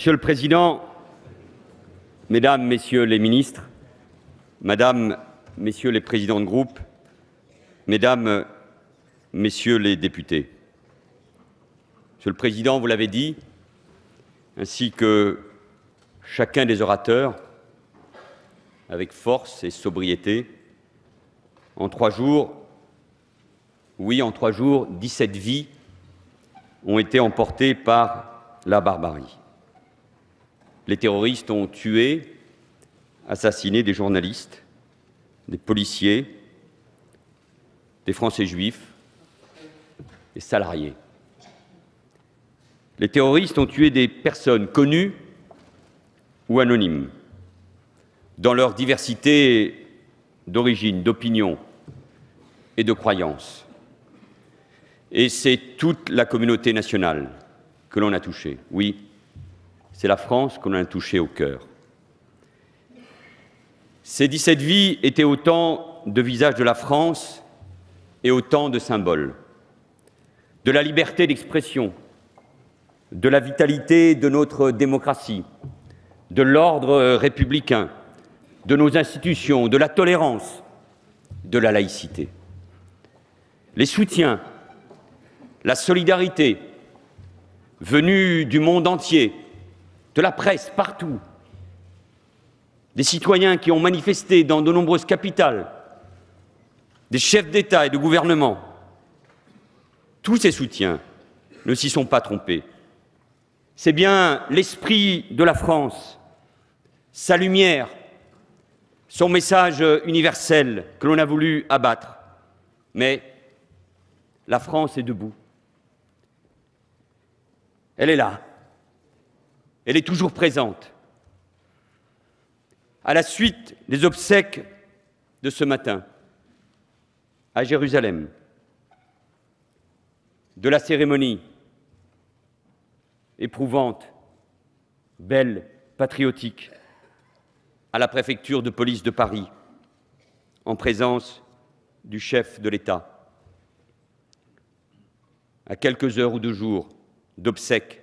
Monsieur le Président, Mesdames, Messieurs les ministres, Madame, Messieurs les présidents de groupe, Mesdames, Messieurs les députés. Monsieur le Président, vous l'avez dit, ainsi que chacun des orateurs, avec force et sobriété, en 3 jours, oui, en 3 jours, 17 vies ont été emportées par la barbarie. Les terroristes ont tué, assassiné des journalistes, des policiers, des Français juifs, des salariés. Les terroristes ont tué des personnes connues ou anonymes, dans leur diversité d'origine, d'opinion et de croyances. Et c'est toute la communauté nationale que l'on a touchée. Oui, c'est la France que l'on a touchée au cœur. Ces 17 vies étaient autant de visages de la France et autant de symboles de la liberté d'expression, de la vitalité de notre démocratie, de l'ordre républicain, de nos institutions, de la tolérance, de la laïcité. Les soutiens, la solidarité venus du monde entier, de la presse partout, des citoyens qui ont manifesté dans de nombreuses capitales, des chefs d'État et de gouvernement, tous ces soutiens ne s'y sont pas trompés. C'est bien l'esprit de la France, sa lumière, son message universel que l'on a voulu abattre. Mais la France est debout. Elle est là. Elle est toujours présente. À la suite des obsèques de ce matin, à Jérusalem, de la cérémonie éprouvante, belle, patriotique, à la préfecture de police de Paris, en présence du chef de l'État, à quelques heures ou 2 jours d'obsèques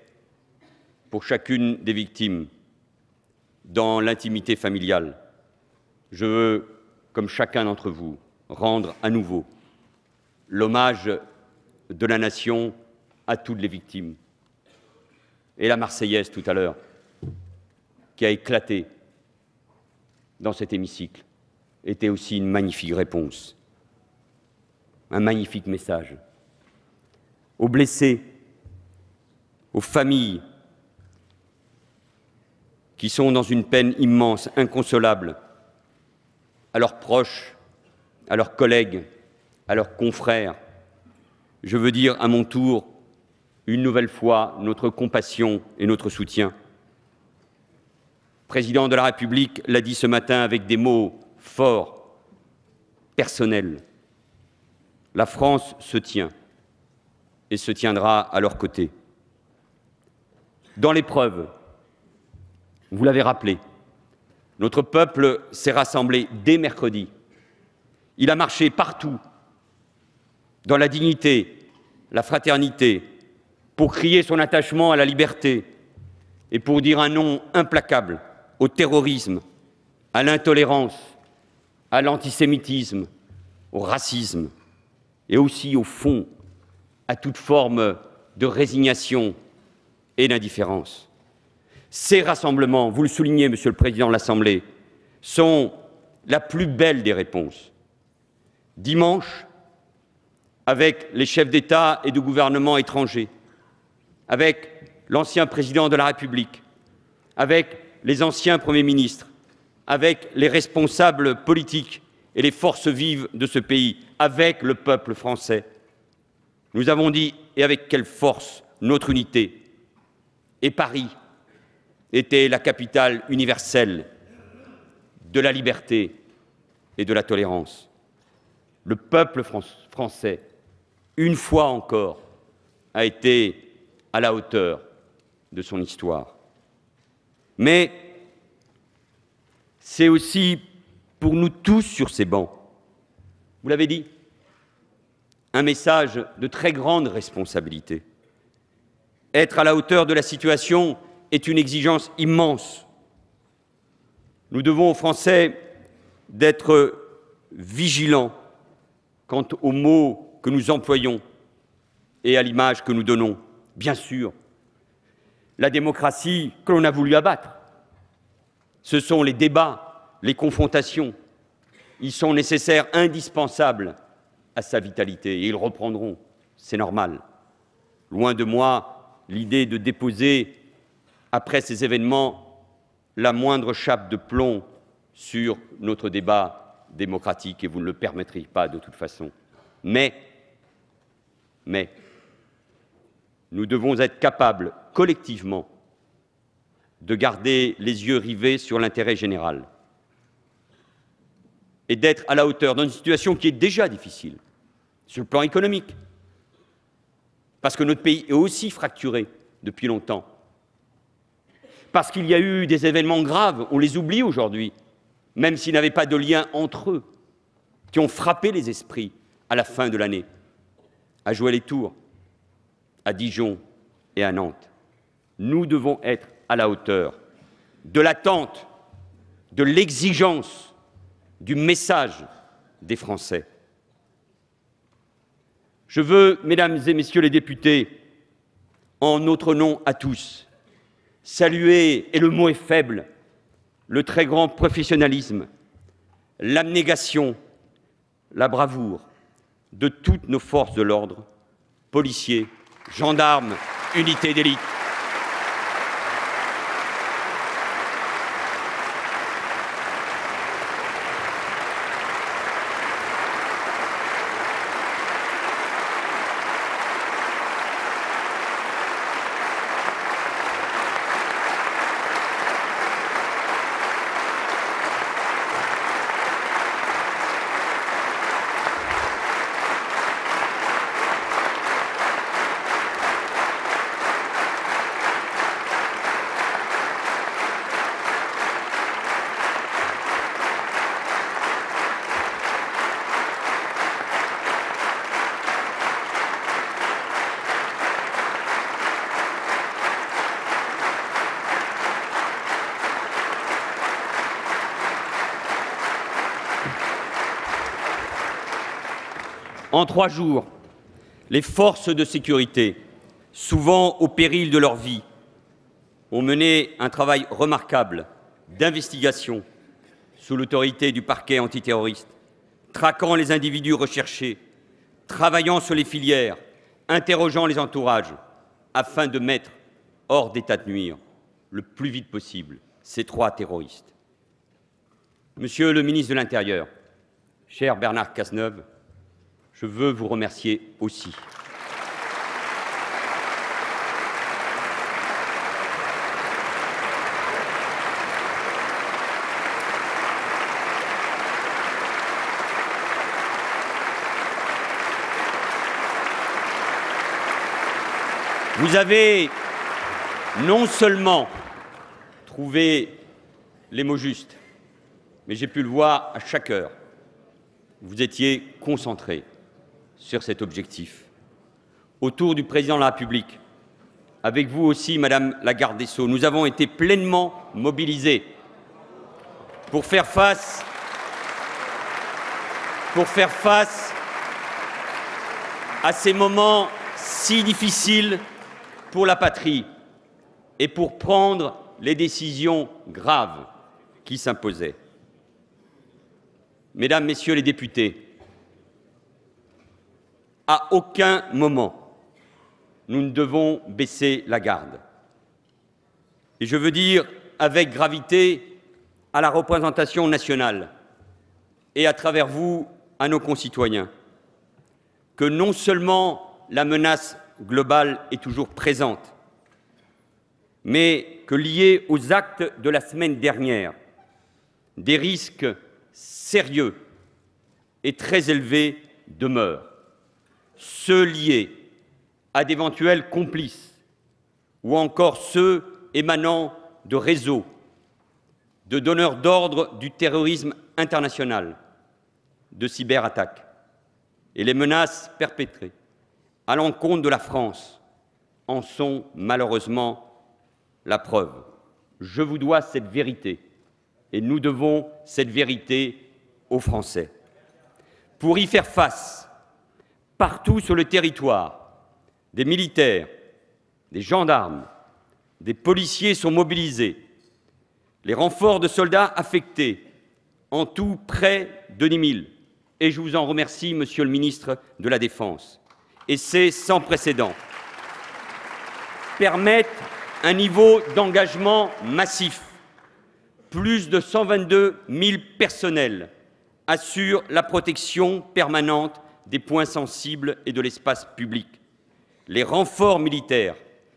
pour chacune des victimes, dans l'intimité familiale, je veux, comme chacun d'entre vous, rendre à nouveau l'hommage de la nation à toutes les victimes. Et la Marseillaise tout à l'heure, qui a éclaté dans cet hémicycle, était aussi une magnifique réponse, un magnifique message aux blessés, aux familles qui sont dans une peine immense, inconsolable, à leurs proches, à leurs collègues, à leurs confrères. Je veux dire à mon tour, une nouvelle fois, notre compassion et notre soutien. Le président de la République l'a dit ce matin avec des mots forts, personnels. La France se tient et se tiendra à leur côté. Dans l'épreuve, vous l'avez rappelé, notre peuple s'est rassemblé dès mercredi. Il a marché partout, dans la dignité, la fraternité, pour crier son attachement à la liberté et pour dire un non implacable au terrorisme, à l'intolérance, à l'antisémitisme, au racisme et aussi, au fond, à toute forme de résignation et d'indifférence. Ces rassemblements, vous le soulignez, Monsieur le Président de l'Assemblée, sont la plus belle des réponses. Dimanche, avec les chefs d'État et de gouvernement étrangers, avec l'ancien président de la République, avec les anciens premiers ministres, avec les responsables politiques et les forces vives de ce pays, avec le peuple français. Nous avons dit, et avec quelle force, notre unité. Et Paris était la capitale universelle de la liberté et de la tolérance. Le peuple français, une fois encore, a été à la hauteur de son histoire. Mais c'est aussi pour nous tous sur ces bancs, vous l'avez dit, un message de très grande responsabilité. Être à la hauteur de la situation est une exigence immense. Nous devons aux Français d'être vigilants quant aux mots que nous employons et à l'image que nous donnons. Bien sûr, la démocratie que l'on a voulu abattre, ce sont les débats, les confrontations. Ils sont nécessaires, indispensables à sa vitalité, et ils reprendront, c'est normal. Loin de moi l'idée de déposer, après ces événements, la moindre chape de plomb sur notre débat démocratique, et vous ne le permettrez pas de toute façon. Mais nous devons être capables, collectivement, de garder les yeux rivés sur l'intérêt général et d'être à la hauteur dans une situation qui est déjà difficile, sur le plan économique, parce que notre pays est aussi fracturé depuis longtemps, parce qu'il y a eu des événements graves, on les oublie aujourd'hui, même s'il n'y avait pas de lien entre eux, qui ont frappé les esprits à la fin de l'année, à Joué-les-Tours, à Dijon et à Nantes. Nous devons être à la hauteur de l'attente, de l'exigence, du message des Français. Je veux, mesdames et messieurs les députés, en notre nom à tous, saluer, et le mot est faible, le très grand professionnalisme, l'abnégation, la bravoure de toutes nos forces de l'ordre, policiers, gendarmes, unités d'élite. En 3 jours, les forces de sécurité, souvent au péril de leur vie, ont mené un travail remarquable d'investigation sous l'autorité du parquet antiterroriste, traquant les individus recherchés, travaillant sur les filières, interrogeant les entourages, afin de mettre hors d'état de nuire le plus vite possible ces 3 terroristes. Monsieur le ministre de l'Intérieur, cher Bernard Cazeneuve, je veux vous remercier aussi. Vous avez non seulement trouvé les mots justes, mais j'ai pu le voir à chaque heure. Vous étiez concentrés sur cet objectif. Autour du Président de la République, avec vous aussi, Madame la Garde des Sceaux, nous avons été pleinement mobilisés pour faire face à ces moments si difficiles pour la patrie et pour prendre les décisions graves qui s'imposaient. Mesdames, Messieurs les députés, à aucun moment, nous ne devons baisser la garde. Et je veux dire avec gravité à la représentation nationale et à travers vous à nos concitoyens que non seulement la menace globale est toujours présente, mais que liés aux actes de la semaine dernière, des risques sérieux et très élevés demeurent. Ceux liés à d'éventuels complices ou encore ceux émanant de réseaux de donneurs d'ordre du terrorisme international, de cyberattaques et les menaces perpétrées à l'encontre de la France en sont malheureusement la preuve. Je vous dois cette vérité et nous devons cette vérité aux Français. Pour y faire face, partout sur le territoire, des militaires, des gendarmes, des policiers sont mobilisés. Les renforts de soldats affectés, en tout près de 10 000, et je vous en remercie, Monsieur le ministre de la Défense, et c'est sans précédent, permettent un niveau d'engagement massif. Plus de 122 000 personnels assurent la protection permanente des points sensibles et de l'espace public. Les renforts militaires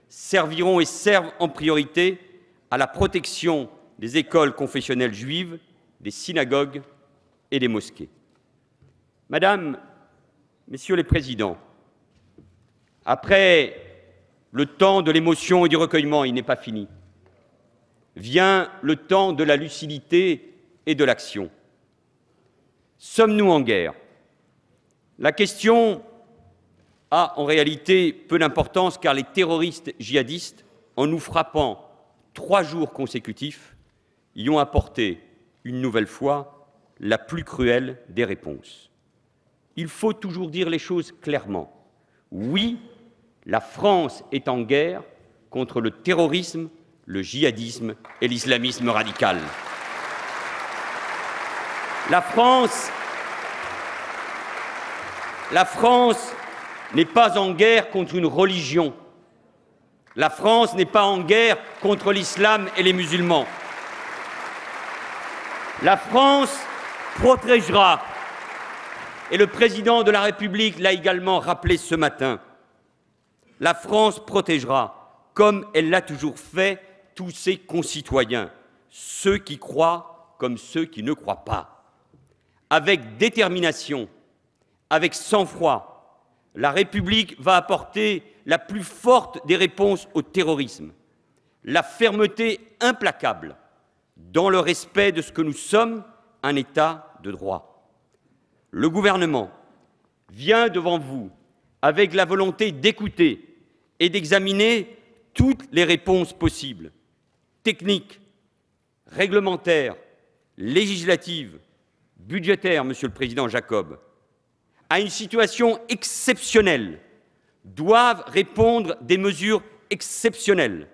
serviront et servent en priorité à la protection des écoles confessionnelles juives, des synagogues et des mosquées. Madame, Messieurs les présidents, après le temps de l'émotion et du recueillement, il n'est pas fini. Vient le temps de la lucidité et de l'action. Sommes-nous en guerre? La question a en réalité peu d'importance car les terroristes djihadistes, en nous frappant 3 jours consécutifs, y ont apporté une nouvelle fois la plus cruelle des réponses. Il faut toujours dire les choses clairement. Oui, la France est en guerre contre le terrorisme, le djihadisme et l'islamisme radical. La France n'est pas en guerre contre une religion. La France n'est pas en guerre contre l'islam et les musulmans. La France protégera, et le président de la République l'a également rappelé ce matin, la France protégera, comme elle l'a toujours fait, tous ses concitoyens, ceux qui croient comme ceux qui ne croient pas. Avec détermination, avec sang-froid, la République va apporter la plus forte des réponses au terrorisme, la fermeté implacable dans le respect de ce que nous sommes, un État de droit. Le gouvernement vient devant vous avec la volonté d'écouter et d'examiner toutes les réponses possibles, techniques, réglementaires, législatives, budgétaires, Monsieur le Président Jacob, à une situation exceptionnelle, doivent répondre des mesures exceptionnelles.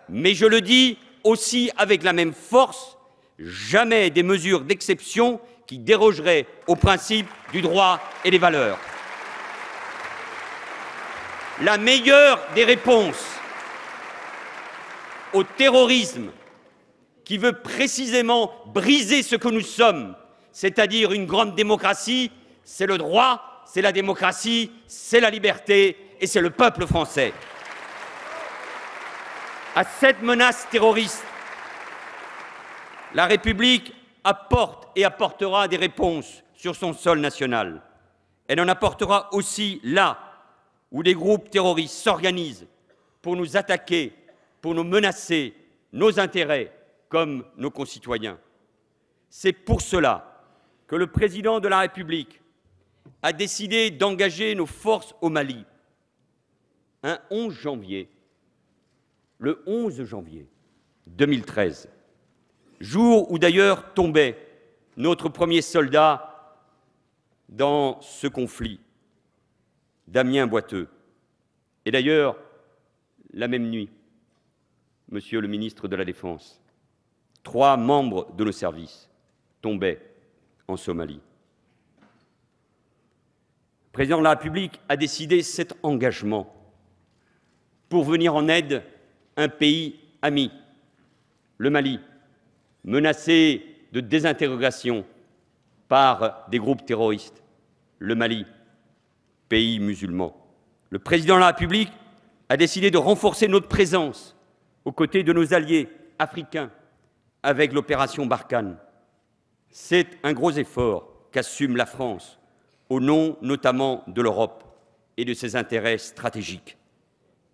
Mais je le dis aussi avec la même force, jamais des mesures d'exception qui dérogeraient aux principes du droit et des valeurs. La meilleure des réponses au terrorisme qui veut précisément briser ce que nous sommes, c'est-à-dire une grande démocratie, c'est le droit, c'est la démocratie, c'est la liberté et c'est le peuple français. À cette menace terroriste, la République apporte et apportera des réponses sur son sol national. Elle en apportera aussi là où des groupes terroristes s'organisent pour nous attaquer, pour nous menacer, nos intérêts comme nos concitoyens. C'est pour cela que le Président de la République a décidé d'engager nos forces au Mali. Le 11 janvier 2013, jour où d'ailleurs tombait notre premier soldat dans ce conflit, Damien Boiteux. Et d'ailleurs, la même nuit, Monsieur le ministre de la Défense, 3 membres de nos services tombaient en Somalie. Le Président de la République a décidé cet engagement pour venir en aide à un pays ami, le Mali, menacé de désintégration par des groupes terroristes, le Mali, pays musulman. Le Président de la République a décidé de renforcer notre présence aux côtés de nos alliés africains avec l'opération Barkhane. C'est un gros effort qu'assume la France, au nom notamment de l'Europe et de ses intérêts stratégiques.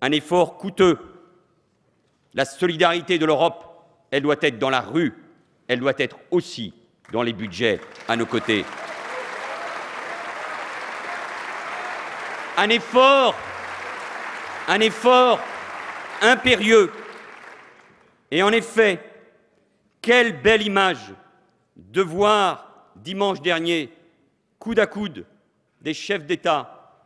Un effort coûteux. La solidarité de l'Europe, elle doit être dans la rue, elle doit être aussi dans les budgets à nos côtés. Un effort impérieux Et en effet, quelle belle image de voir dimanche dernier, coude à coude, des chefs d'État,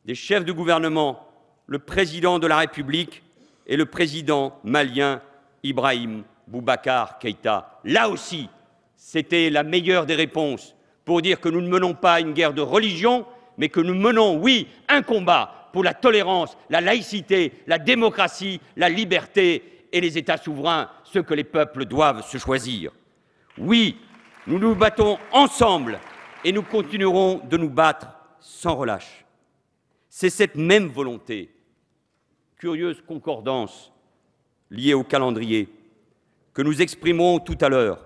des chefs de gouvernement, le président de la République et le président malien Ibrahim Boubacar Keïta. Là aussi, c'était la meilleure des réponses pour dire que nous ne menons pas une guerre de religion, mais que nous menons, oui, un combat pour la tolérance, la laïcité, la démocratie, la liberté et les États souverains, ce que les peuples doivent se choisir. Oui, nous nous battons ensemble et nous continuerons de nous battre sans relâche. C'est cette même volonté, curieuse concordance liée au calendrier, que nous exprimerons tout à l'heure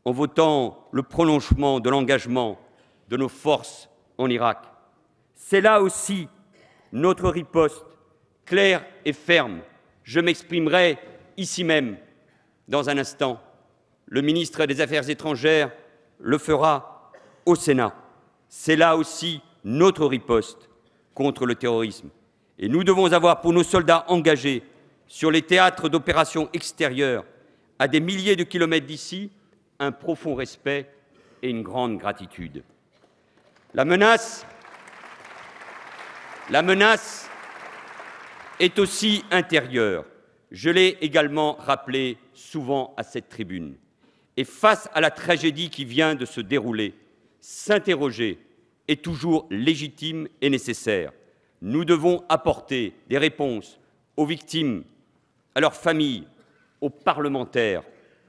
en votant le prolongement de l'engagement de nos forces en Irak. C'est là aussi notre riposte claire et ferme. Je m'exprimerai ici même dans un instant. Le ministre des Affaires étrangères le fera au Sénat. C'est là aussi notre riposte contre le terrorisme. Et nous devons avoir pour nos soldats engagés sur les théâtres d'opérations extérieures, à des milliers de kilomètres d'ici, un profond respect et une grande gratitude. La menace est aussi intérieure. Je l'ai également rappelé souvent à cette tribune. Et face à la tragédie qui vient de se dérouler, s'interroger est toujours légitime et nécessaire. Nous devons apporter des réponses aux victimes, à leurs familles, aux parlementaires,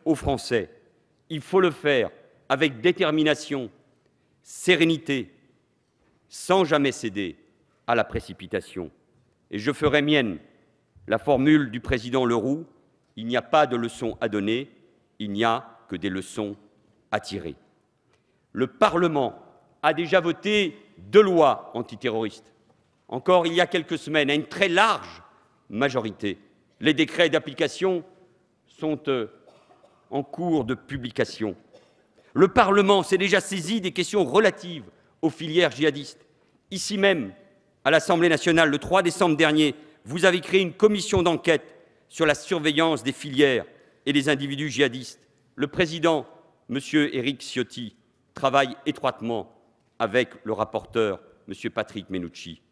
aux Français. Il faut le faire avec détermination, sérénité, sans jamais céder à la précipitation. Et je ferai mienne la formule du président Leroux: il n'y a pas de leçons à donner, il n'y a que des leçons à tirer. Le Parlement a déjà voté 2 lois antiterroristes, encore il y a quelques semaines, à une très large majorité. Les décrets d'application sont en cours de publication. Le Parlement s'est déjà saisi des questions relatives aux filières djihadistes. Ici même, à l'Assemblée nationale, le 3 décembre dernier, vous avez créé une commission d'enquête sur la surveillance des filières et des individus djihadistes. Le président, M. Éric Ciotti, travaille étroitement avec le rapporteur, M. Patrick Mennucci.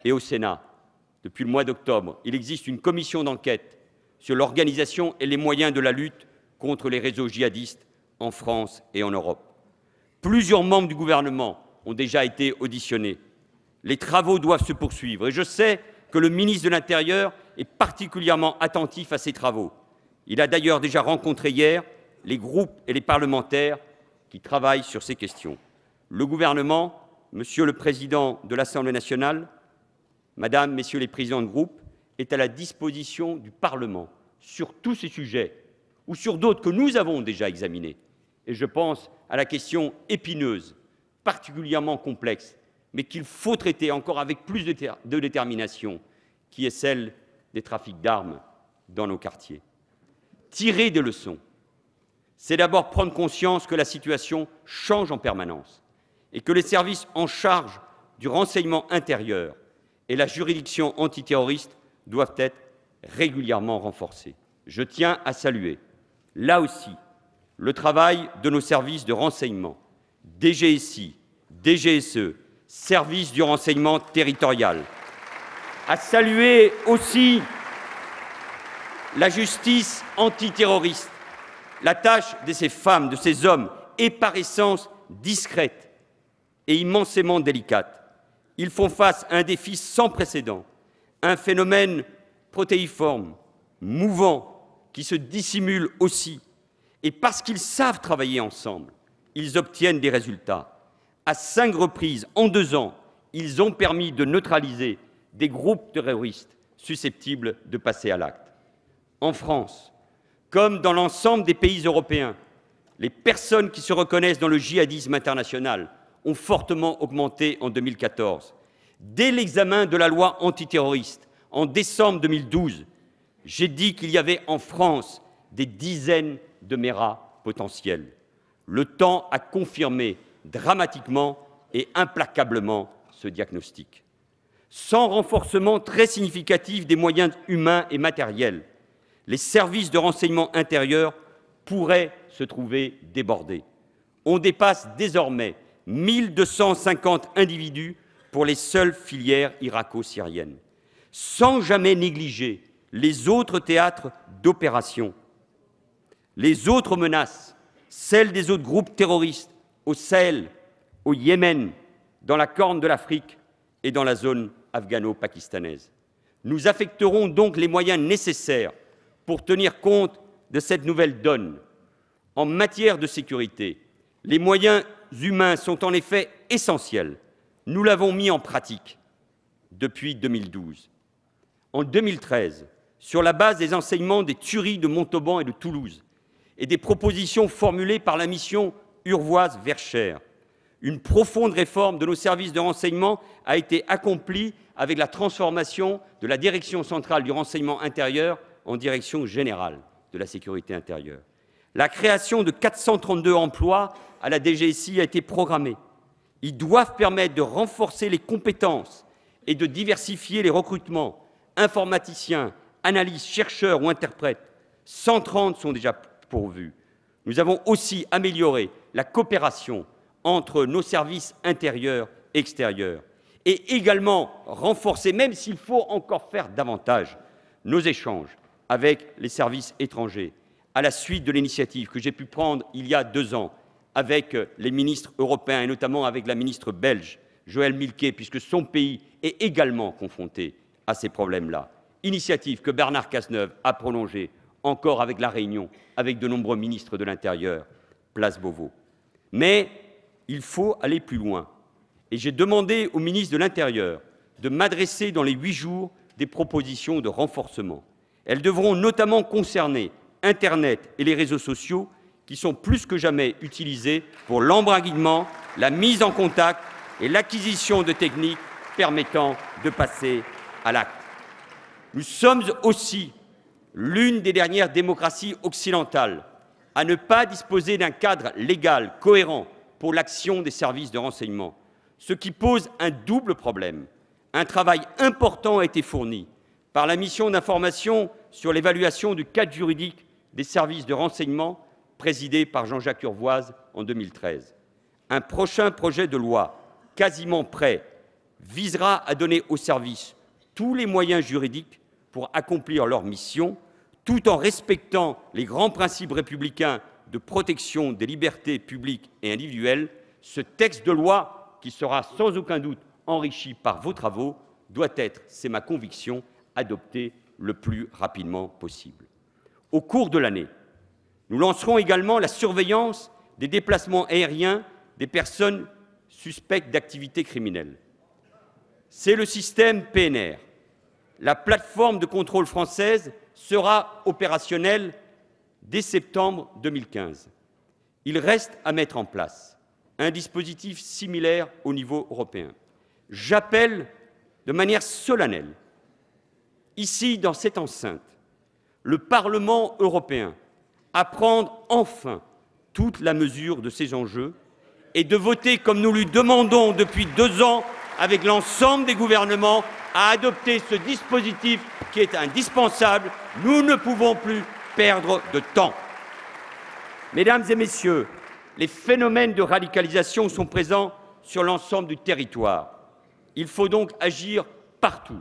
Et au Sénat, depuis le mois d'octobre, il existe une commission d'enquête sur l'organisation et les moyens de la lutte contre les réseaux djihadistes en France et en Europe. Plusieurs membres du gouvernement ont déjà été auditionnés. Les travaux doivent se poursuivre et je sais que le ministre de l'Intérieur est particulièrement attentif à ces travaux. Il a d'ailleurs déjà rencontré hier les groupes et les parlementaires qui travaillent sur ces questions. Le gouvernement, Monsieur le Président de l'Assemblée nationale, Madame, Messieurs les présidents de groupe, est à la disposition du Parlement sur tous ces sujets ou sur d'autres que nous avons déjà examinés. Et je pense à la question épineuse, particulièrement complexe, mais qu'il faut traiter encore avec plus de détermination, qui est celle des trafics d'armes dans nos quartiers. Tirer des leçons, c'est d'abord prendre conscience que la situation change en permanence et que les services en charge du renseignement intérieur et la juridiction antiterroriste doivent être régulièrement renforcés. Je tiens à saluer, là aussi, le travail de nos services de renseignement, DGSI, DGSE, services du renseignement territorial, à saluer aussi la justice antiterroriste. La tâche de ces femmes, de ces hommes, est par essence discrète et immensément délicate. Ils font face à un défi sans précédent, un phénomène protéiforme, mouvant, qui se dissimule aussi. Et parce qu'ils savent travailler ensemble, ils obtiennent des résultats. À 5 reprises, en 2 ans, ils ont permis de neutraliser des groupes terroristes susceptibles de passer à l'acte. En France, comme dans l'ensemble des pays européens, les personnes qui se reconnaissent dans le djihadisme international ont fortement augmenté en 2014. Dès l'examen de la loi antiterroriste, en décembre 2012, j'ai dit qu'il y avait en France des dizaines de méras potentiels. Le temps a confirmé dramatiquement et implacablement ce diagnostic. Sans renforcement très significatif des moyens humains et matériels, les services de renseignement intérieur pourraient se trouver débordés. On dépasse désormais 1250 individus pour les seules filières irako-syriennes, sans jamais négliger les autres théâtres d'opération, les autres menaces, celles des autres groupes terroristes au Sahel, au Yémen, dans la Corne de l'Afrique et dans la zone afghano-pakistanaise. Nous affecterons donc les moyens nécessaires pour tenir compte de cette nouvelle donne. En matière de sécurité, les moyens humains sont en effet essentiels. Nous l'avons mis en pratique depuis 2012. En 2013, sur la base des enseignements des tueries de Montauban et de Toulouse et des propositions formulées par la mission Urvoas-Verscher, une profonde réforme de nos services de renseignement a été accomplie avec la transformation de la Direction centrale du renseignement intérieur en Direction générale de la sécurité intérieure. La création de 432 emplois à la DGSI a été programmée. Ils doivent permettre de renforcer les compétences et de diversifier les recrutements, informaticiens, analystes, chercheurs ou interprètes. 130 sont déjà pourvus. Nous avons aussi amélioré la coopération entre nos services intérieurs et extérieurs et également renforcé, même s'il faut encore faire davantage, nos échanges avec les services étrangers, à la suite de l'initiative que j'ai pu prendre il y a 2 ans avec les ministres européens et notamment avec la ministre belge, Joëlle Milquet, puisque son pays est également confronté à ces problèmes-là. Initiative que Bernard Cazeneuve a prolongée encore avec la Réunion, avec de nombreux ministres de l'Intérieur, place Beauvau. Mais il faut aller plus loin. Et j'ai demandé au ministre de l'Intérieur de m'adresser dans les 8 jours des propositions de renforcement. Elles devront notamment concerner Internet et les réseaux sociaux qui sont plus que jamais utilisés pour l'embraguillement, la mise en contact et l'acquisition de techniques permettant de passer à l'acte. Nous sommes aussi l'une des dernières démocraties occidentales à ne pas disposer d'un cadre légal cohérent pour l'action des services de renseignement, ce qui pose un double problème. Un travail important a été fourni par la mission d'information sur l'évaluation du cadre juridique des services de renseignement présidée par Jean-Jacques Urvoas en 2013. Un prochain projet de loi, quasiment prêt, visera à donner aux services tous les moyens juridiques pour accomplir leur mission, tout en respectant les grands principes républicains de protection des libertés publiques et individuelles. Ce texte de loi, qui sera sans aucun doute enrichi par vos travaux, doit être, c'est ma conviction, adopté le plus rapidement possible. Au cours de l'année, nous lancerons également la surveillance des déplacements aériens des personnes suspectes d'activités criminelles. C'est le système PNR. La plateforme de contrôle française sera opérationnelle dès septembre 2015. Il reste à mettre en place un dispositif similaire au niveau européen. J'appelle de manière solennelle, ici dans cette enceinte, le Parlement européen à prendre enfin toute la mesure de ces enjeux et de voter, comme nous lui demandons depuis 2 ans, avec l'ensemble des gouvernements, à adopter ce dispositif qui est indispensable. Nous ne pouvons plus perdre de temps. Mesdames et messieurs, les phénomènes de radicalisation sont présents sur l'ensemble du territoire. Il faut donc agir partout.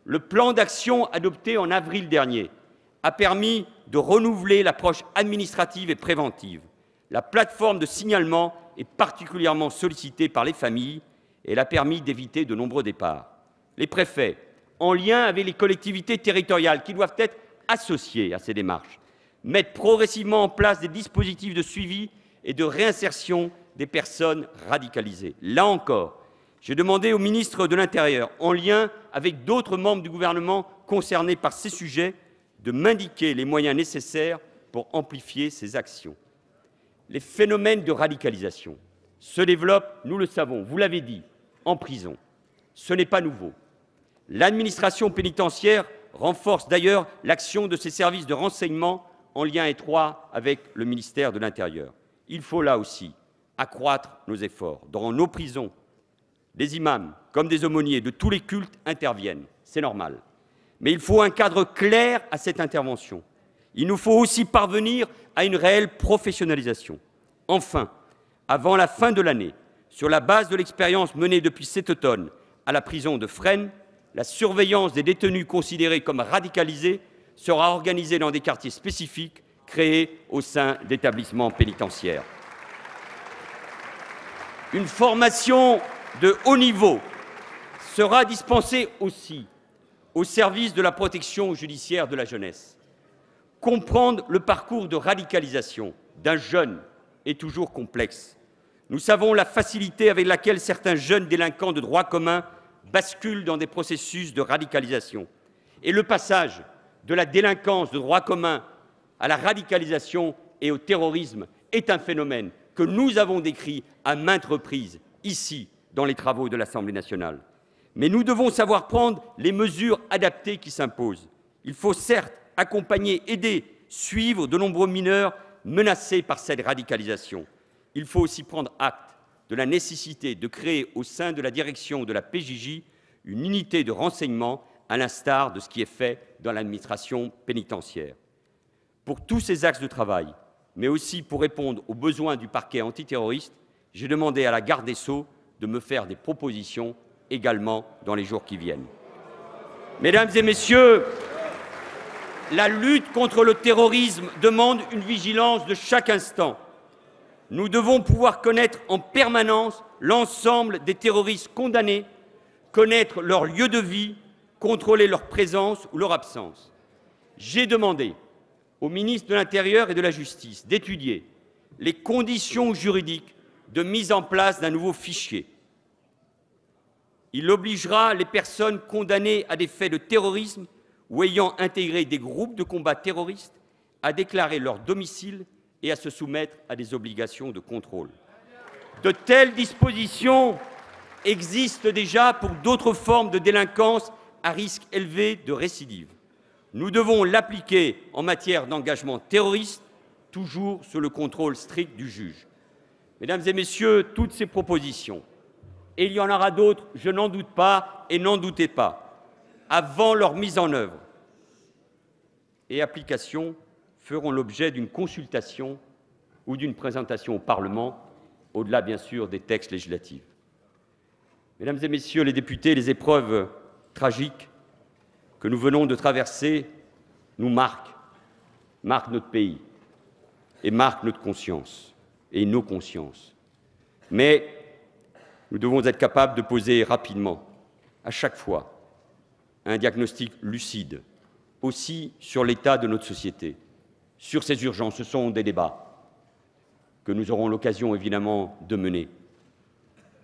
Le plan d'action adopté en avril dernier a permis de renouveler l'approche administrative et préventive. La plateforme de signalement est particulièrement sollicitée par les familles et elle a permis d'éviter de nombreux départs. Les préfets, en lien avec les collectivités territoriales qui doivent être associées à ces démarches, mettent progressivement en place des dispositifs de suivi et de réinsertion des personnes radicalisées. Là encore, j'ai demandé au ministre de l'Intérieur, en lien avec d'autres membres du gouvernement concernés par ces sujets, de m'indiquer les moyens nécessaires pour amplifier ces actions. Les phénomènes de radicalisation se développent, nous le savons, vous l'avez dit, en prison. Ce n'est pas nouveau. L'administration pénitentiaire renforce d'ailleurs l'action de ses services de renseignement en lien étroit avec le ministère de l'Intérieur. Il faut là aussi accroître nos efforts. Dans nos prisons, des imams comme des aumôniers de tous les cultes interviennent, c'est normal. Mais il faut un cadre clair à cette intervention. Il nous faut aussi parvenir à une réelle professionnalisation. Enfin, avant la fin de l'année, sur la base de l'expérience menée depuis cet automne à la prison de Fresnes, la surveillance des détenus considérés comme radicalisés sera organisée dans des quartiers spécifiques créés au sein d'établissements pénitentiaires. Une formation de haut niveau sera dispensée aussi au service de la protection judiciaire de la jeunesse. Comprendre le parcours de radicalisation d'un jeune est toujours complexe. Nous savons la facilité avec laquelle certains jeunes délinquants de droit commun basculent dans des processus de radicalisation. Et le passage de la délinquance de droit commun à la radicalisation et au terrorisme est un phénomène que nous avons décrit à maintes reprises, ici, dans les travaux de l'Assemblée nationale. Mais nous devons savoir prendre les mesures adaptées qui s'imposent. Il faut certes accompagner, aider, suivre de nombreux mineurs menacés par cette radicalisation. Il faut aussi prendre acte de la nécessité de créer au sein de la direction de la PJJ une unité de renseignement à l'instar de ce qui est fait dans l'administration pénitentiaire. Pour tous ces axes de travail, mais aussi pour répondre aux besoins du parquet antiterroriste, j'ai demandé à la garde des Sceaux de me faire des propositions également dans les jours qui viennent. Mesdames et messieurs, la lutte contre le terrorisme demande une vigilance de chaque instant. Nous devons pouvoir connaître en permanence l'ensemble des terroristes condamnés, connaître leur lieu de vie, contrôler leur présence ou leur absence. J'ai demandé au ministre de l'Intérieur et de la Justice d'étudier les conditions juridiques de mise en place d'un nouveau fichier. Il obligera les personnes condamnées à des faits de terrorisme ou ayant intégré des groupes de combat terroristes à déclarer leur domicile et à se soumettre à des obligations de contrôle. De telles dispositions existent déjà pour d'autres formes de délinquance à risque élevé de récidive. Nous devons l'appliquer en matière d'engagement terroriste, toujours sous le contrôle strict du juge. Mesdames et messieurs, toutes ces propositions, et il y en aura d'autres, je n'en doute pas, et n'en doutez pas, avant leur mise en œuvre et application, feront l'objet d'une consultation ou d'une présentation au Parlement, au-delà bien sûr des textes législatifs. Mesdames et messieurs les députés, les épreuves tragiques que nous venons de traverser nous marquent notre pays et marquent notre conscience et nos consciences. Mais nous devons être capables de poser rapidement, à chaque fois, un diagnostic lucide, aussi sur l'état de notre société, sur ces urgences. Ce sont des débats que nous aurons l'occasion évidemment de mener.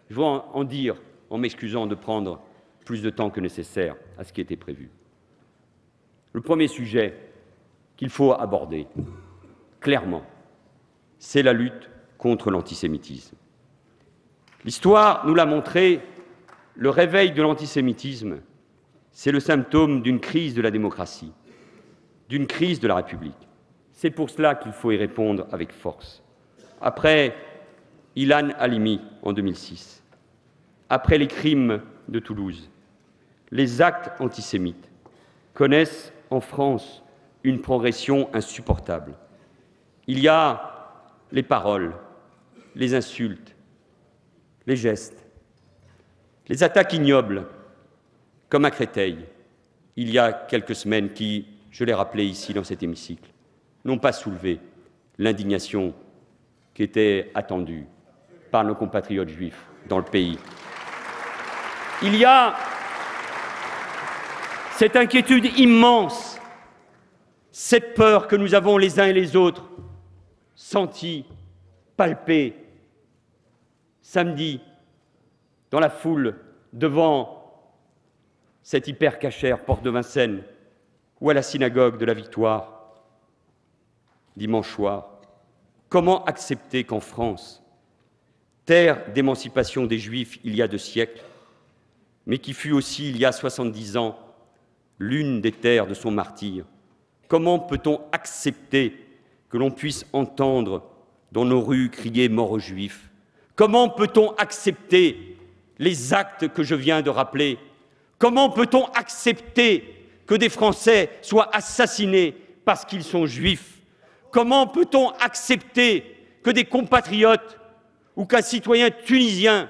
Je veux en dire, en m'excusant de prendre plus de temps que nécessaire à ce qui était prévu. Le premier sujet qu'il faut aborder, clairement, c'est la lutte contre l'antisémitisme. L'histoire nous l'a montré, le réveil de l'antisémitisme, c'est le symptôme d'une crise de la démocratie, d'une crise de la République. C'est pour cela qu'il faut y répondre avec force. Après Ilan Halimi en 2006, après les crimes de Toulouse, les actes antisémites connaissent en France une progression insupportable. Il y a les paroles, les insultes, les gestes, les attaques ignobles, comme à Créteil, il y a quelques semaines, qui, je l'ai rappelé ici dans cet hémicycle, n'ont pas soulevé l'indignation qui était attendue par nos compatriotes juifs dans le pays. Il y a cette inquiétude immense, cette peur que nous avons les uns et les autres sentie, palpée, samedi, dans la foule, devant cet hyper-cachère porte de Vincennes ou à la synagogue de la Victoire, dimanche soir. Comment accepter qu'en France, terre d'émancipation des Juifs il y a 2 siècles, mais qui fut aussi, il y a 70 ans, l'une des terres de son martyre, comment peut-on accepter que l'on puisse entendre dans nos rues crier « mort aux Juifs » ? Comment peut-on accepter les actes que je viens de rappeler ? Comment peut-on accepter que des Français soient assassinés parce qu'ils sont juifs. Comment peut-on accepter que des compatriotes ou qu'un citoyen tunisien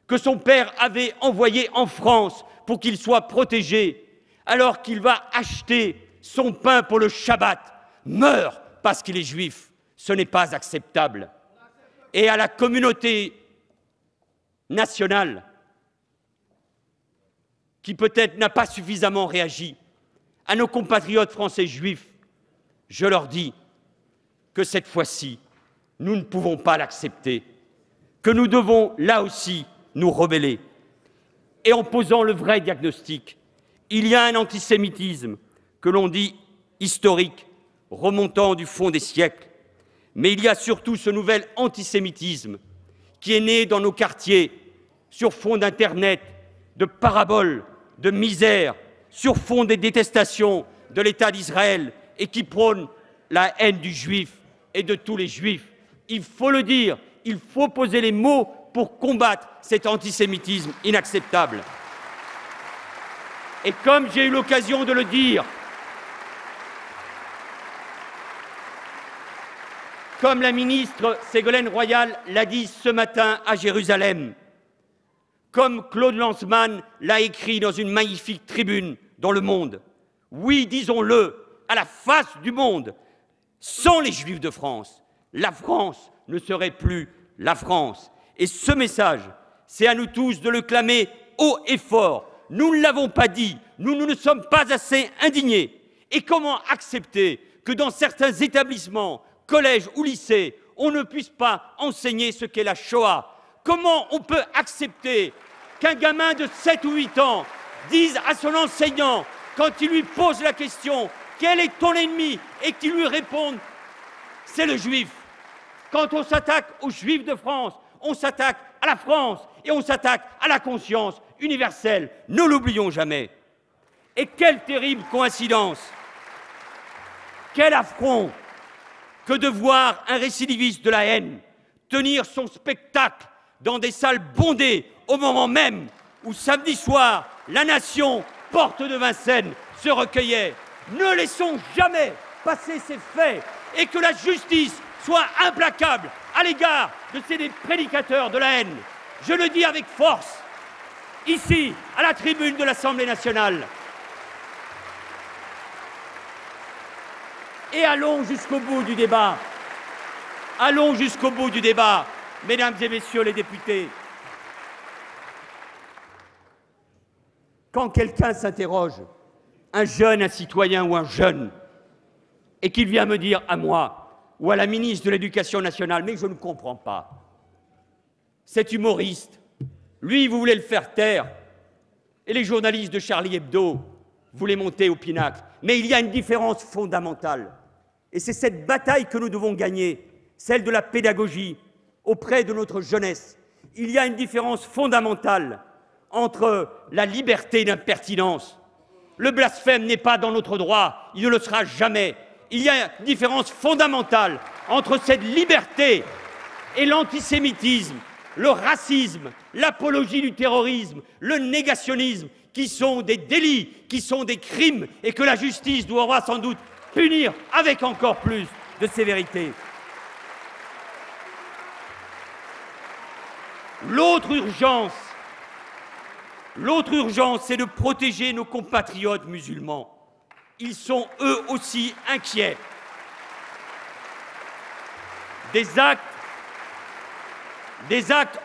que son père avait envoyé en France pour qu'il soit protégé, alors qu'il va acheter son pain pour le Shabbat, meure parce qu'il est juif? Ce n'est pas acceptable. Et à la communauté nationale, qui peut-être n'a pas suffisamment réagi, à nos compatriotes français juifs, je leur dis que cette fois-ci, nous ne pouvons pas l'accepter, que nous devons là aussi nous rebeller. Et en posant le vrai diagnostic, il y a un antisémitisme que l'on dit historique, remontant du fond des siècles, mais il y a surtout ce nouvel antisémitisme qui est né dans nos quartiers sur fond d'Internet, de paraboles, de misère, sur fond des détestations de l'État d'Israël et qui prône la haine du juif et de tous les juifs. Il faut le dire, il faut poser les mots pour combattre cet antisémitisme inacceptable. Et comme j'ai eu l'occasion de le dire, comme la ministre Ségolène Royal l'a dit ce matin à Jérusalem, comme Claude Lanzmann l'a écrit dans une magnifique tribune dans Le Monde, oui, disons-le, à la face du monde, sans les Juifs de France, la France ne serait plus la France. Et ce message, c'est à nous tous de le clamer haut et fort. Nous ne l'avons pas dit, nous ne sommes pas assez indignés. Et comment accepter que dans certains établissements, collèges ou lycées, on ne puisse pas enseigner ce qu'est la Shoah? Comment on peut accepter qu'un gamin de 7 ou 8 ans dise à son enseignant, quand il lui pose la question « Quel est ton ennemi ?», et qu'il lui réponde « C'est le juif ». Quand on s'attaque aux juifs de France, on s'attaque à la France et on s'attaque à la conscience universelle. Ne l'oublions jamais. Et quelle terrible coïncidence, quel affront que de voir un récidiviste de la haine tenir son spectacle dans des salles bondées au moment même où samedi soir, la nation, porte de Vincennes, se recueillait. Ne laissons jamais passer ces faits et que la justice soit implacable à l'égard de ces prédicateurs de la haine. Je le dis avec force, ici, à la tribune de l'Assemblée nationale. Et allons jusqu'au bout du débat. Allons jusqu'au bout du débat, mesdames et messieurs les députés. Quand quelqu'un s'interroge, un jeune, un citoyen ou un jeune, et qu'il vient me dire à moi ou à la ministre de l'Éducation nationale, mais je ne comprends pas, cet humoriste, lui, vous voulez le faire taire, et les journalistes de Charlie Hebdo, vous les montez au pinacle. Mais il y a une différence fondamentale, et c'est cette bataille que nous devons gagner, celle de la pédagogie auprès de notre jeunesse. Il y a une différence fondamentale entre la liberté d'impertinence. Le blasphème n'est pas dans notre droit, il ne le sera jamais. Il y a une différence fondamentale entre cette liberté et l'antisémitisme, le racisme, l'apologie du terrorisme, le négationnisme, qui sont des délits, qui sont des crimes, et que la justice devra sans doute punir avec encore plus de sévérité. L'autre urgence, c'est de protéger nos compatriotes musulmans. Ils sont eux aussi inquiets. Des actes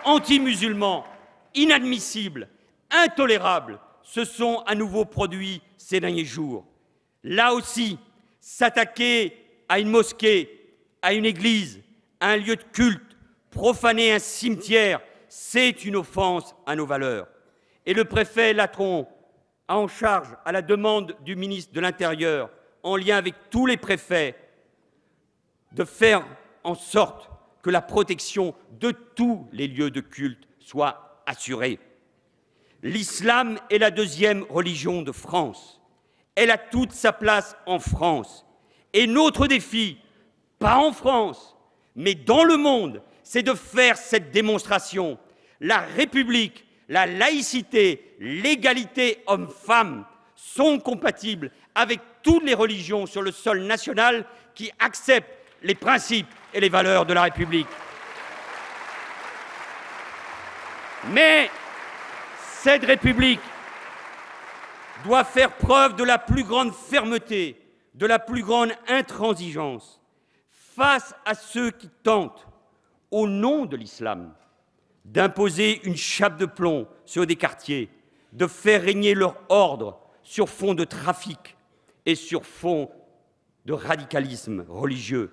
anti-musulmans, inadmissibles, intolérables, se sont à nouveau produits ces derniers jours. Là aussi, s'attaquer à une mosquée, à une église, à un lieu de culte, profaner un cimetière, c'est une offense à nos valeurs. Et le préfet Latron a en charge, à la demande du ministre de l'Intérieur, en lien avec tous les préfets, de faire en sorte que la protection de tous les lieux de culte soit assurée. L'islam est la deuxième religion de France. Elle a toute sa place en France. Et notre défi, pas en France, mais dans le monde, c'est de faire cette démonstration. La République, la laïcité, l'égalité homme-femme sont compatibles avec toutes les religions sur le sol national qui acceptent les principes et les valeurs de la République. Mais cette République doit faire preuve de la plus grande fermeté, de la plus grande intransigeance face à ceux qui tentent, au nom de l'islam, d'imposer une chape de plomb sur des quartiers, de faire régner leur ordre sur fond de trafic et sur fond de radicalisme religieux,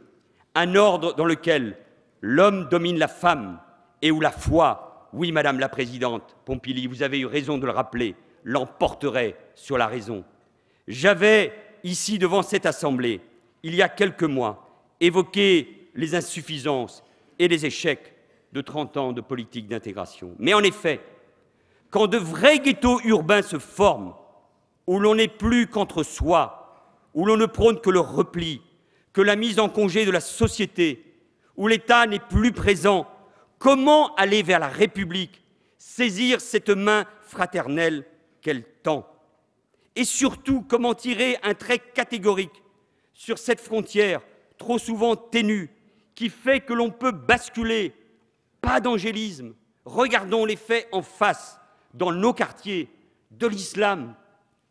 un ordre dans lequel l'homme domine la femme et où la foi, oui, Madame la Présidente Pompili, vous avez eu raison de le rappeler, l'emporterait sur la raison. J'avais, ici devant cette Assemblée, il y a quelques mois, évoqué les insuffisances et les échecs de 30 ans de politique d'intégration. Mais en effet, quand de vrais ghettos urbains se forment, où l'on n'est plus qu'entre soi, où l'on ne prône que le repli, que la mise en congé de la société, où l'État n'est plus présent, comment aller vers la République, saisir cette main fraternelle qu'elle tend? Et surtout, comment tirer un trait catégorique sur cette frontière trop souvent ténue qui fait que l'on peut basculer? Pas d'angélisme, regardons les faits en face, dans nos quartiers, de l'islam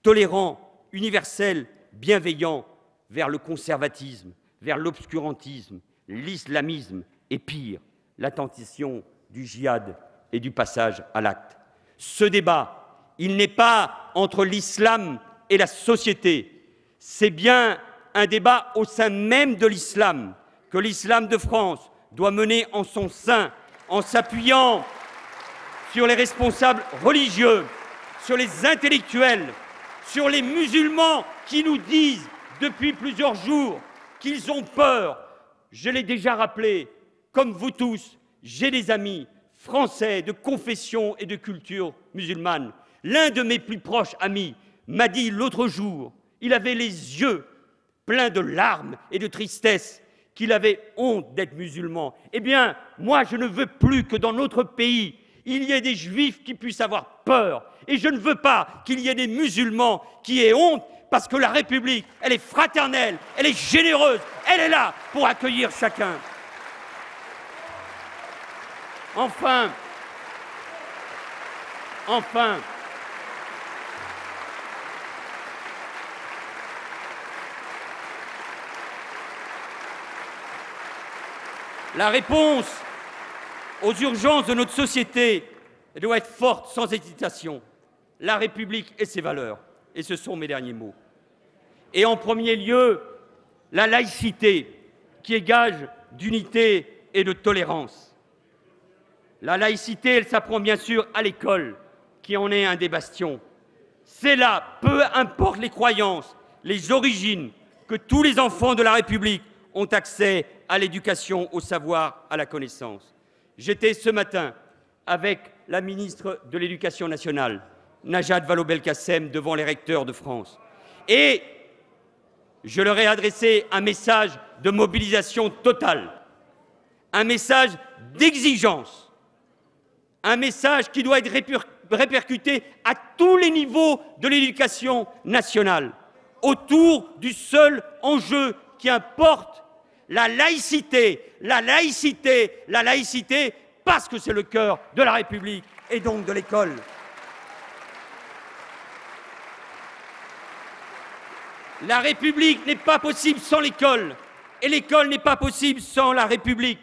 tolérant, universel, bienveillant, vers le conservatisme, vers l'obscurantisme, l'islamisme et pire, la tentation du djihad et du passage à l'acte. Ce débat, il n'est pas entre l'islam et la société, c'est bien un débat au sein même de l'islam que l'islam de France doit mener en son sein, en s'appuyant sur les responsables religieux, sur les intellectuels, sur les musulmans qui nous disent depuis plusieurs jours qu'ils ont peur. Je l'ai déjà rappelé, comme vous tous, j'ai des amis français de confession et de culture musulmane. L'un de mes plus proches amis m'a dit l'autre jour, il avait les yeux pleins de larmes et de tristesse, qu'il avait honte d'être musulman. Eh bien, moi, je ne veux plus que dans notre pays, il y ait des juifs qui puissent avoir peur. Et je ne veux pas qu'il y ait des musulmans qui aient honte, parce que la République, elle est fraternelle, elle est généreuse, elle est là pour accueillir chacun. Enfin, la réponse aux urgences de notre société doit être forte, sans hésitation. La République et ses valeurs. Et ce sont mes derniers mots. Et en premier lieu, la laïcité, qui est gage d'unité et de tolérance. La laïcité, elle s'apprend bien sûr à l'école, qui en est un des bastions. C'est là, peu importe les croyances, les origines, que tous les enfants de la République ont accès à l'éducation, au savoir, à la connaissance. J'étais ce matin avec la ministre de l'Éducation nationale, Najat Vallaud-Belkacem, devant les recteurs de France. Et je leur ai adressé un message de mobilisation totale, un message d'exigence, un message qui doit être répercuté à tous les niveaux de l'éducation nationale, autour du seul enjeu qui importe, la laïcité, la laïcité, la laïcité, parce que c'est le cœur de la République et donc de l'école. La République n'est pas possible sans l'école, et l'école n'est pas possible sans la République.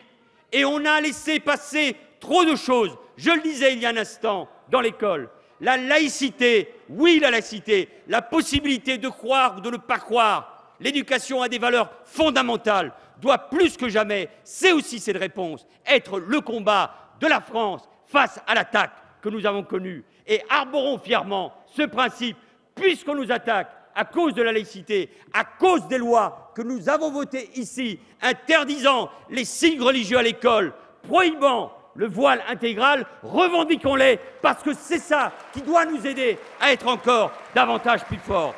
Et on a laissé passer trop de choses, je le disais il y a un instant, dans l'école. La laïcité, oui la laïcité, la possibilité de croire ou de ne pas croire, l'éducation a des valeurs fondamentales, doit plus que jamais, c'est aussi cette réponse, être le combat de la France face à l'attaque que nous avons connue. Et arborons fièrement ce principe, puisqu'on nous attaque à cause de la laïcité, à cause des lois que nous avons votées ici, interdisant les signes religieux à l'école, prohibant le voile intégral, revendiquons-les, parce que c'est ça qui doit nous aider à être encore davantage plus forts.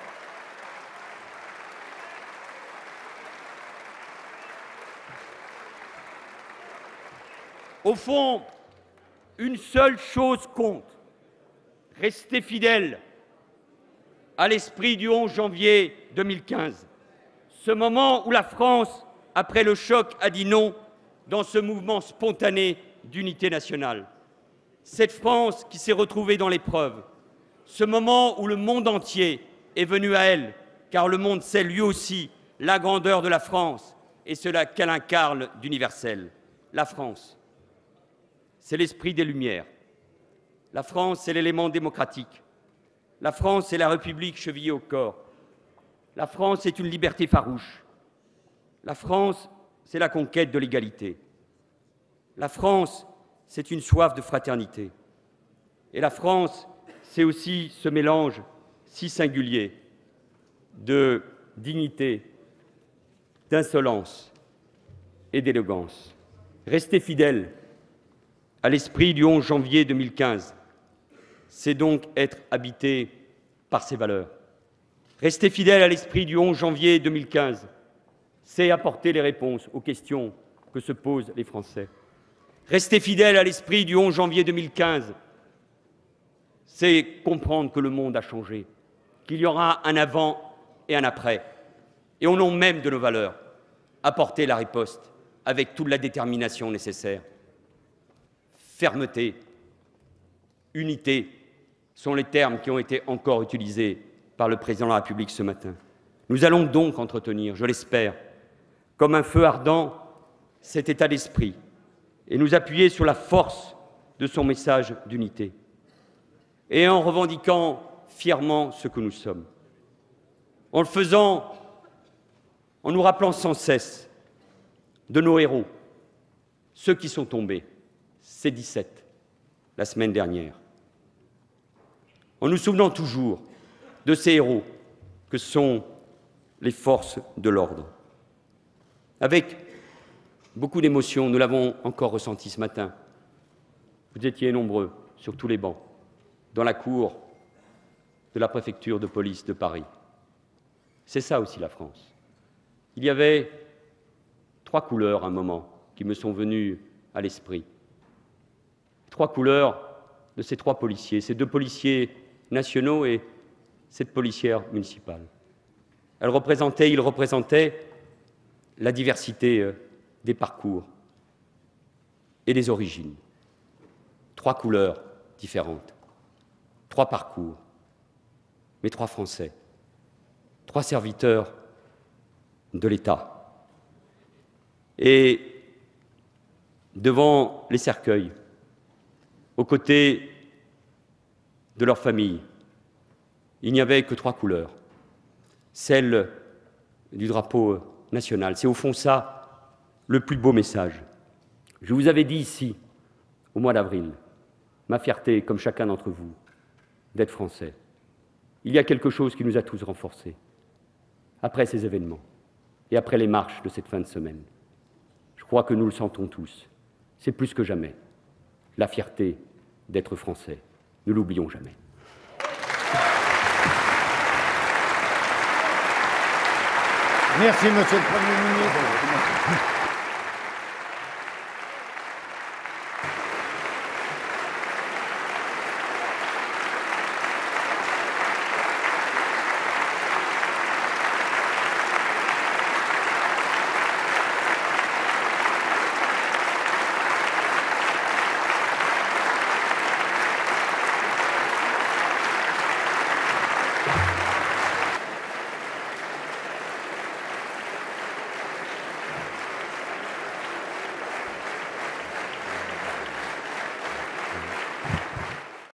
Au fond, une seule chose compte, rester fidèle à l'esprit du 11 janvier 2015, ce moment où la France, après le choc, a dit non dans ce mouvement spontané d'unité nationale. Cette France qui s'est retrouvée dans l'épreuve, ce moment où le monde entier est venu à elle, car le monde sait lui aussi la grandeur de la France et cela qu'elle incarne d'universel. La France, c'est l'esprit des Lumières. La France, c'est l'élément démocratique. La France, c'est la République chevillée au corps. La France, c'est une liberté farouche. La France, c'est la conquête de l'égalité. La France, c'est une soif de fraternité. Et la France, c'est aussi ce mélange si singulier de dignité, d'insolence et d'élégance. Rester fidèle à l'esprit du 11 janvier 2015, c'est donc être habité par ces valeurs. Rester fidèle à l'esprit du 11 janvier 2015, c'est apporter les réponses aux questions que se posent les Français. Rester fidèle à l'esprit du 11 janvier 2015, c'est comprendre que le monde a changé, qu'il y aura un avant et un après, et au nom même de nos valeurs, apporter la riposte avec toute la détermination nécessaire. Fermeté, unité sont les termes qui ont été encore utilisés par le Président de la République ce matin. Nous allons donc entretenir, je l'espère, comme un feu ardent, cet état d'esprit et nous appuyer sur la force de son message d'unité. Et en revendiquant fièrement ce que nous sommes. En le faisant, en nous rappelant sans cesse de nos héros, ceux qui sont tombés, ces 17, la semaine dernière. En nous souvenant toujours de ces héros que sont les forces de l'ordre. Avec beaucoup d'émotion, nous l'avons encore ressenti ce matin. Vous étiez nombreux sur tous les bancs, dans la cour de la préfecture de police de Paris. C'est ça aussi la France. Il y avait 3 couleurs à un moment qui me sont venues à l'esprit. 3 couleurs de ces 3 policiers, ces 2 policiers nationaux et cette policière municipale. Ils représentaient la diversité des parcours et des origines. 3 couleurs différentes, 3 parcours, mais 3 Français, 3 serviteurs de l'État. Et devant les cercueils, aux côtés de leur famille, il n'y avait que 3 couleurs, celle du drapeau national. C'est au fond ça le plus beau message. Je vous avais dit ici, au mois d'avril, ma fierté, comme chacun d'entre vous, d'être français. Il y a quelque chose qui nous a tous renforcés, après ces événements et après les marches de cette fin de semaine. Je crois que nous le sentons tous. C'est plus que jamais la fierté d'être français. Ne l'oublions jamais. Merci, Monsieur le Premier ministre.